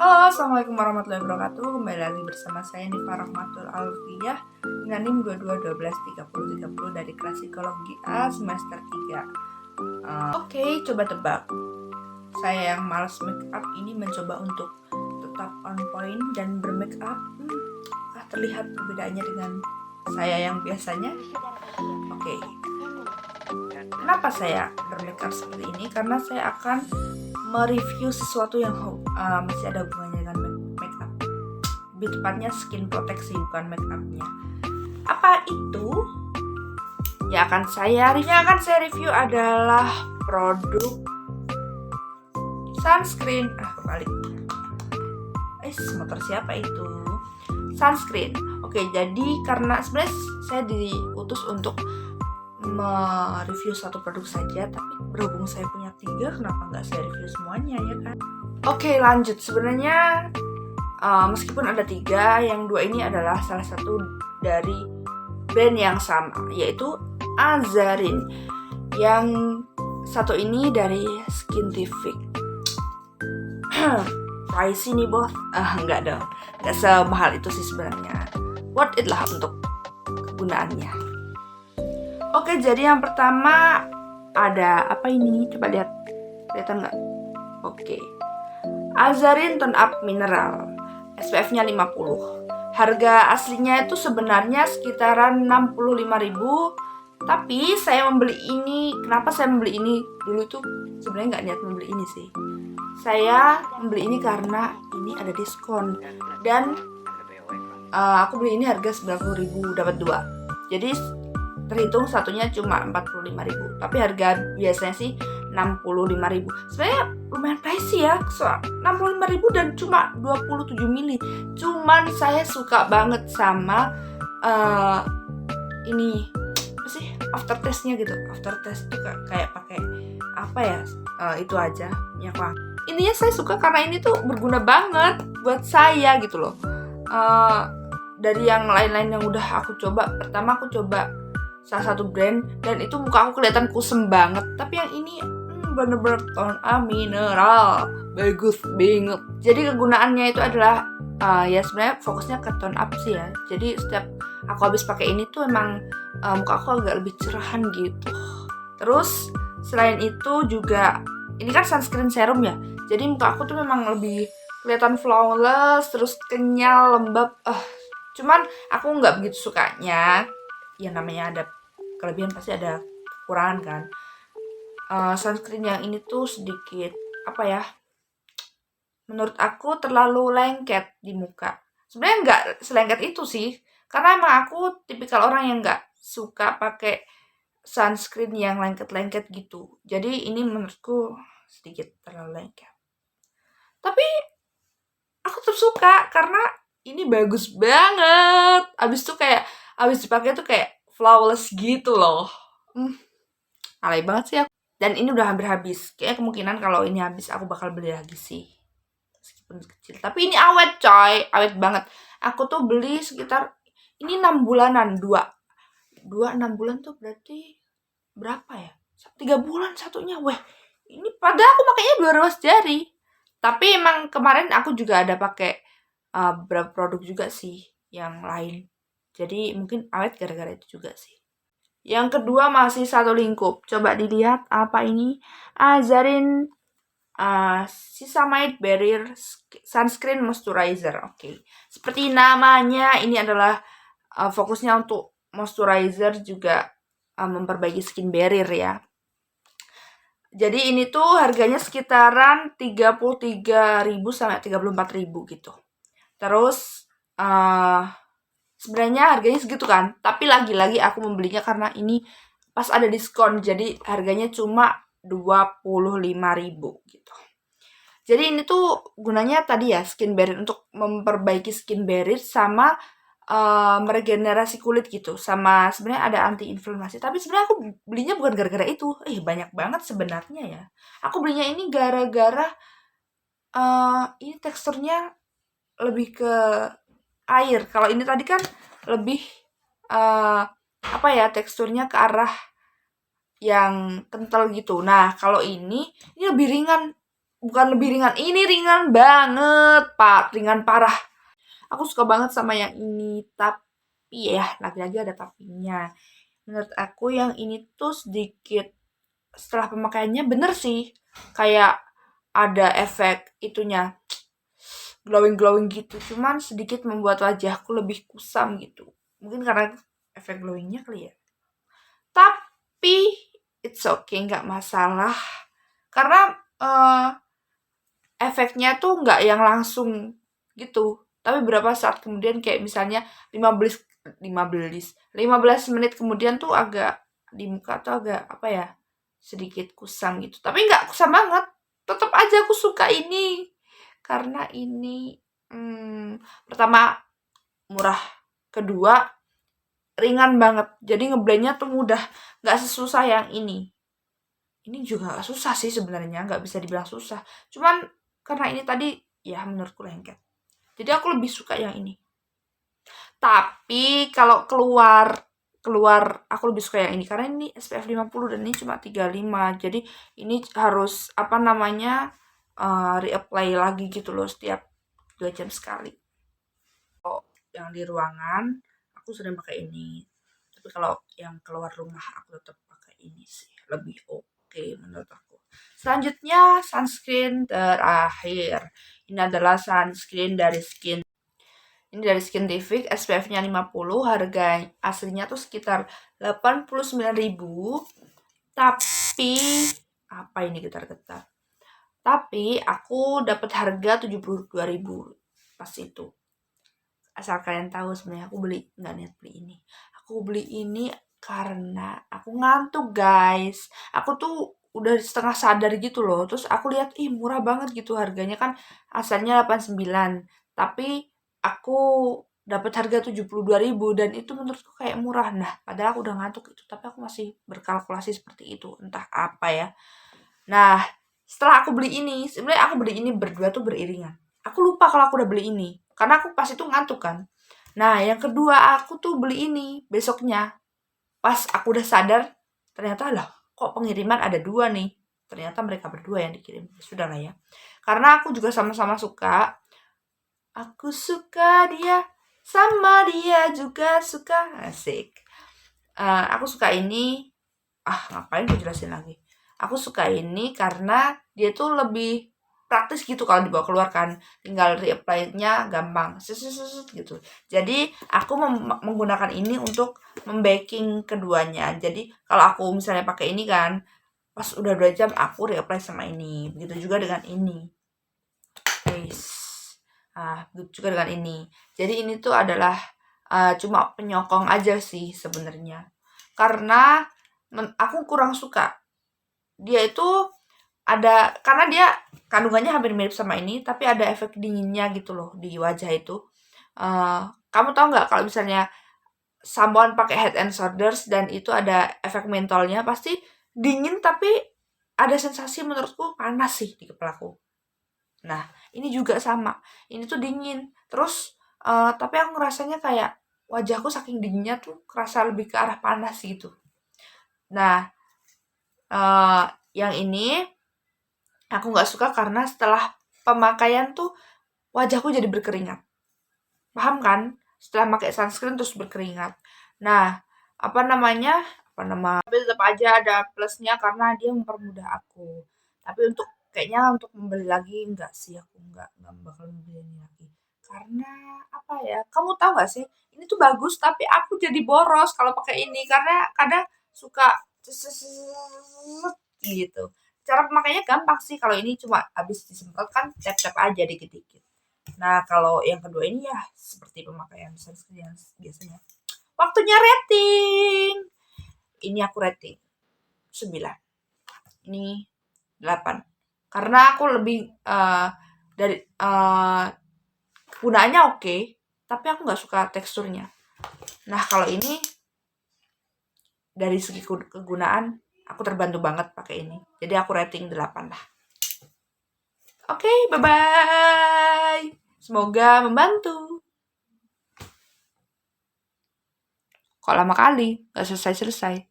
Halo, assalamualaikum warahmatullahi wabarakatuh. Kembali lagi bersama saya Nifa Rahmatul Alfiyah dengan NIM 22123030 dari kelas psikologi A semester 3. Oke, coba tebak. Saya yang malas make up ini mencoba untuk tetap on point dan bermake up. Terlihat perbedaannya dengan saya yang biasanya. Oke. Kenapa saya bermake up seperti ini? Karena saya akan mereview sesuatu yang masih ada hubungannya dengan make up. Lebih tepatnya skin proteksi, bukan make upnya. Apa itu? Yang akan saya review adalah produk sunscreen. Kembali. Motor siapa itu? Sunscreen. Oke, jadi karena sebenarnya saya diutus untuk mereview satu produk saja, tapi berhubung saya punya 3, kenapa nggak saya review semuanya, ya kan? Oke, lanjut. Sebenarnya meskipun ada 3, yang 2 ini adalah salah satu dari brand yang sama, yaitu Azarin. Yang satu ini dari Skintific. Pricey nih bos. Enggak dong, nggak semahal itu sih sebenarnya. Worth it lah untuk kegunaannya. Oke, jadi yang pertama ada apa ini? Coba lihat, kelihatan nggak? Oke, Azarin Tone Up Mineral, SPF-nya 50. Harga aslinya itu sebenarnya sekitaran 65.000. Tapi saya membeli ini, kenapa saya membeli ini? Dulu tuh sebenarnya nggak niat membeli ini sih. Saya membeli ini karena ini ada diskon. Dan aku beli ini harga 90.000, dapat 2. Jadi terhitung satunya cuma 45.000. Tapi harga biasanya sih 65.000. Sebenarnya lumayan pricey ya, 65.000 dan cuma 27 mili. Cuman saya suka banget sama ini apa sih, aftertaste-nya gitu. Aftertaste tuh kayak pakai apa ya, itu aja minyak wangi. Intinya saya suka karena ini tuh berguna banget buat saya gitu loh. Dari yang lain-lain yang udah aku coba, pertama aku coba salah satu brand dan itu muka aku kelihatan kusem banget, tapi yang ini bener-bener tone up mineral, bagus banget. Jadi kegunaannya itu adalah ya sebenarnya fokusnya ke tone up sih ya. Jadi setiap aku habis pakai ini tuh emang muka aku agak lebih cerahan gitu. Terus selain itu juga ini kan sunscreen serum ya, jadi muka aku tuh memang lebih kelihatan flawless, terus kenyal, lembab. Cuman aku nggak begitu sukanya, ya namanya ada kelebihan pasti ada kekurangan kan. Sunscreen yang ini tuh sedikit apa ya, menurut aku terlalu lengket di muka. Sebenarnya nggak selengket itu sih, karena emang aku tipikal orang yang nggak suka pakai sunscreen yang lengket-lengket gitu. Jadi ini menurutku sedikit terlalu lengket. Tapi aku tetap suka karena ini bagus banget. Abis dipakai tuh kayak flawless gitu loh. Alay banget sih aku. Dan ini udah hampir habis. Kayaknya kemungkinan kalau ini habis aku bakal beli lagi sih. Meskipun kecil. Tapi ini awet coy. Awet banget. Aku tuh beli sekitar, ini 6 bulanan. 6 bulan tuh berarti berapa ya? 3 bulan satunya. Weh, ini padahal aku makanya 2 ruas jari. Tapi emang kemarin aku juga ada pakai beberapa produk juga sih yang lain. Jadi mungkin awet gara-gara itu juga sih. Yang kedua masih satu lingkup. Coba dilihat apa ini. Azarin Sesamide Barrier Sunscreen Moisturizer. Oke. Seperti namanya, ini adalah fokusnya untuk moisturizer, juga memperbaiki skin barrier ya. Jadi ini tuh harganya sekitaran 33.000 sampai 34.000 gitu. Terus sebenarnya harganya segitu kan, tapi lagi-lagi aku membelinya karena ini pas ada diskon, jadi harganya cuma 25.000 gitu. Jadi ini tuh gunanya tadi ya, skin barrier, untuk memperbaiki skin barrier sama meregenerasi kulit gitu, sama sebenarnya ada anti inflamasi. Tapi sebenarnya aku belinya bukan gara-gara itu. Banyak banget sebenarnya ya. Aku belinya ini gara-gara ini teksturnya lebih ke air. Kalau ini tadi kan lebih apa ya, teksturnya ke arah yang kental gitu. Nah, kalau ini lebih ringan. bukan lebih ringan, ini ringan banget, Pak, ringan parah. Aku suka banget sama yang ini, tapi ya lagi-lagi ada tapinya. Menurut aku yang ini tuh sedikit setelah pemakaiannya bener sih, kayak ada efek itunya glowing-glowing gitu, cuman sedikit membuat wajahku lebih kusam gitu. Mungkin karena efek glowingnya kali ya. Tapi it's okay, nggak masalah. Karena efeknya tuh nggak yang langsung gitu. Tapi beberapa saat kemudian kayak misalnya 15 15 menit kemudian tuh agak di muka tuh agak apa ya? Sedikit kusam gitu. Tapi nggak kusam banget. Tetap aja aku suka ini. Karena ini pertama murah, kedua ringan banget. Jadi ngeblendnya tuh mudah, nggak sesusah yang ini. Ini juga nggak susah sih sebenarnya, nggak bisa dibilang susah. Cuman karena ini tadi ya menurutku lengket. Jadi aku lebih suka yang ini. Tapi kalau keluar keluar aku lebih suka yang ini karena ini SPF 50 dan ini cuma 35. Jadi ini harus apa namanya reapply lagi gitu loh setiap 2 jam sekali. Kalau yang di ruangan aku sering pakai ini. Tapi kalau yang keluar rumah aku tetap pakai ini sih. Lebih oke menurut aku. Selanjutnya sunscreen terakhir. Ini adalah sunscreen dari Skin. Ini dari Skintific, SPF-nya 50, harga aslinya tuh sekitar 89.000. Tapi apa ini getar-getar? Tapi aku dapat harga 72.000 pas itu. Asal kalian tahu sebenarnya aku beli nggak niat beli ini. Aku beli ini karena aku ngantuk, guys. Aku tuh udah setengah sadar gitu loh. Terus aku lihat ih murah banget gitu harganya kan asalnya 89. Tapi aku dapat harga 72.000 dan itu menurutku kayak murah. Nah, padahal aku udah ngantuk itu, tapi aku masih berkalkulasi seperti itu. Entah apa ya. Nah, setelah aku beli ini, sebenarnya aku beli ini berdua tuh beriringan. Aku lupa kalau aku udah beli ini, karena aku pas itu ngantuk kan. Nah, yang kedua aku tuh beli ini besoknya. Pas aku udah sadar, ternyata lah kok pengiriman ada dua nih. Ternyata mereka berdua yang dikirim. Ya sudah lah ya. Karena aku juga sama-sama suka. Aku suka dia, sama dia juga suka. Asik. Aku suka ini. Ngapain gue jelasin lagi. Aku suka ini karena dia tuh lebih praktis gitu kalau dibawa keluar kan. Tinggal reapply-nya gampang. Gitu. Jadi aku menggunakan ini untuk membaking keduanya. Jadi kalau aku misalnya pakai ini kan, pas udah 2 jam aku reapply sama ini. Begitu juga dengan ini. Guys. Begitu juga dengan ini. Jadi ini tuh adalah cuma penyokong aja sih sebenarnya. Karena aku kurang suka. Dia itu ada karena dia kandungannya hampir mirip sama ini, tapi ada efek dinginnya gitu loh di wajah itu. Kamu tahu nggak kalau misalnya someone pakai Head and Shoulders dan itu ada efek mentolnya, pasti dingin tapi ada sensasi menurutku panas sih di kepalaku. Nah, ini juga sama. Ini tuh dingin. Terus tapi aku ngerasanya kayak wajahku saking dinginnya tuh kerasa lebih ke arah panas gitu. Nah, yang ini aku nggak suka karena setelah pemakaian tuh wajahku jadi berkeringat. Paham kan? Setelah pakai sunscreen terus berkeringat. Nah, apa namanya? Tapi tetap aja ada plusnya karena dia mempermudah aku. Tapi untuk kayaknya untuk membeli lagi enggak sih, aku enggak bakal membeli ini lagi. Karena apa ya? Kamu tahu nggak sih? Ini tuh bagus tapi aku jadi boros kalau pakai ini karena kadang suka gitu. Cara pemakainya gampang sih. Kalau ini cuma habis disemprot kan tap-tap aja dikit-dikit. Nah, kalau yang kedua ini ya seperti pemakaian sunscreen yang biasanya. Waktunya rating. Ini aku rating 9. Ini 8. Karena aku lebih dari gunaannya oke, tapi aku nggak suka teksturnya. Nah, kalau ini dari segi kegunaan aku terbantu banget pakai ini. Jadi aku rating 8 lah. Oke, bye-bye. Semoga membantu. Kok lama kali, nggak selesai-selesai.